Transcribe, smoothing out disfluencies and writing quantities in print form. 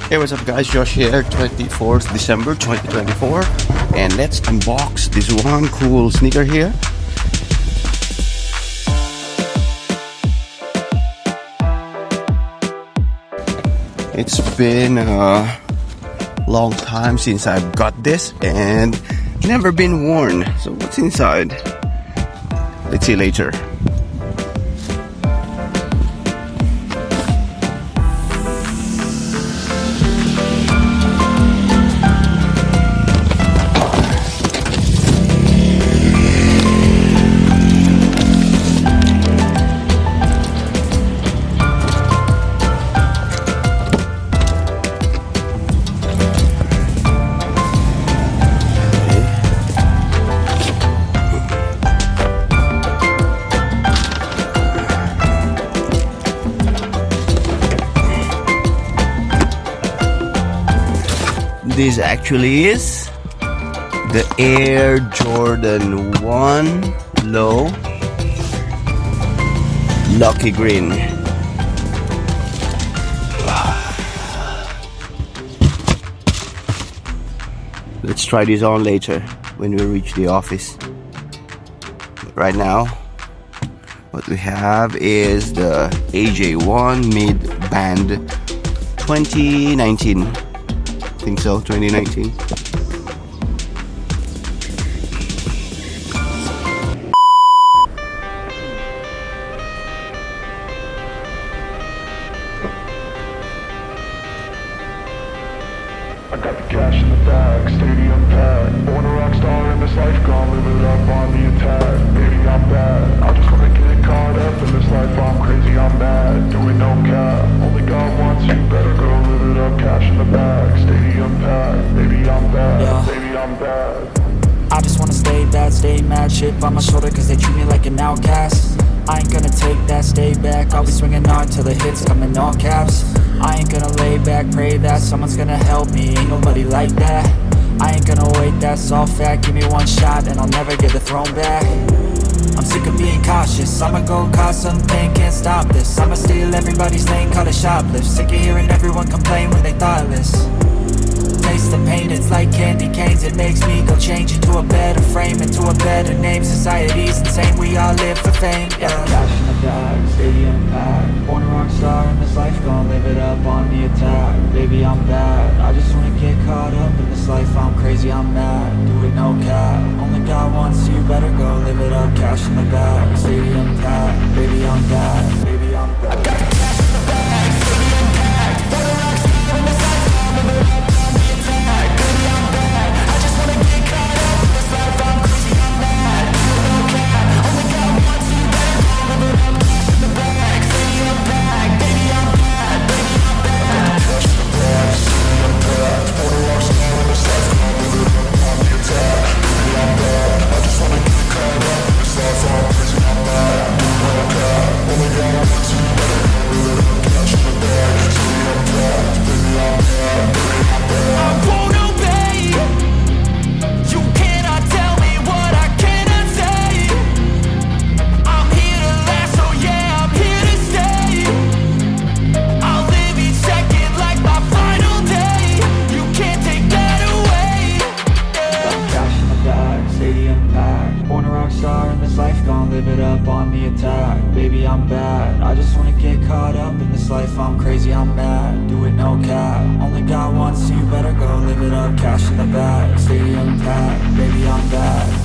Hey, what's up guys, Josh here, 24th December 2024, and let's unbox this one cool sneaker here. It's been a long time since I've got this and never been worn. So what's inside? Let's see later. This actually is the Air Jordan 1 Low Lucky Green. Let's try this on later when we reach the office. But right now, what we have is the AJ1 Mid Band 2019. I think so, 2019. I got the cash in the bag, stadium packed. Born a rock star in this life, gonna live it up on the attack. Baby, I'm bad, I just wanna get caught up in this life. I'm crazy, I'm mad, doing no cap. Only God wants you, better go live it up. Cash in the bag, stadium packed. Baby, I'm bad, yeah. Baby, I'm bad. I just wanna stay bad, stay mad. Shit on my shoulder cause they treat me like an outcast. I ain't gonna take that, stay back. I'll be swinging hard till the hits come in all caps. I ain't gonna lay back, pray that someone's gonna help me. Ain't nobody like that. I ain't gonna wait, that's all fact. Give me one shot and I'll never get the throne back. I'm sick of being cautious, I'ma go cause something, can't stop this. I'ma steal everybody's lane, call it shoplift. Sick of hearing everyone complain when they thoughtless. Taste the pain, it's like candy canes. It makes me go change into a better frame, into a better name. Society's insane, we all live for fame, yeah. Cash in the bag, stadium packed. Born a rock star in this life, gonna live it up on the attack. Baby, I'm bad, I just wanna get caught up in this life. I'm crazy, I'm mad, do it no cap. Only God wants you, better go live it up. Cash in the bag, stadium packed. Baby, I'm bad, baby, I'm bad. I got the cash in the bag, stadium packed. Born a rock star in this life, gonna live it up. Live it up on the attack. Baby, I'm bad, I just wanna get caught up in this life. I'm crazy, I'm mad, do it no cap. Only God wants you, better go live it up. Cash in the bag, stadium packed. Baby, I'm bad.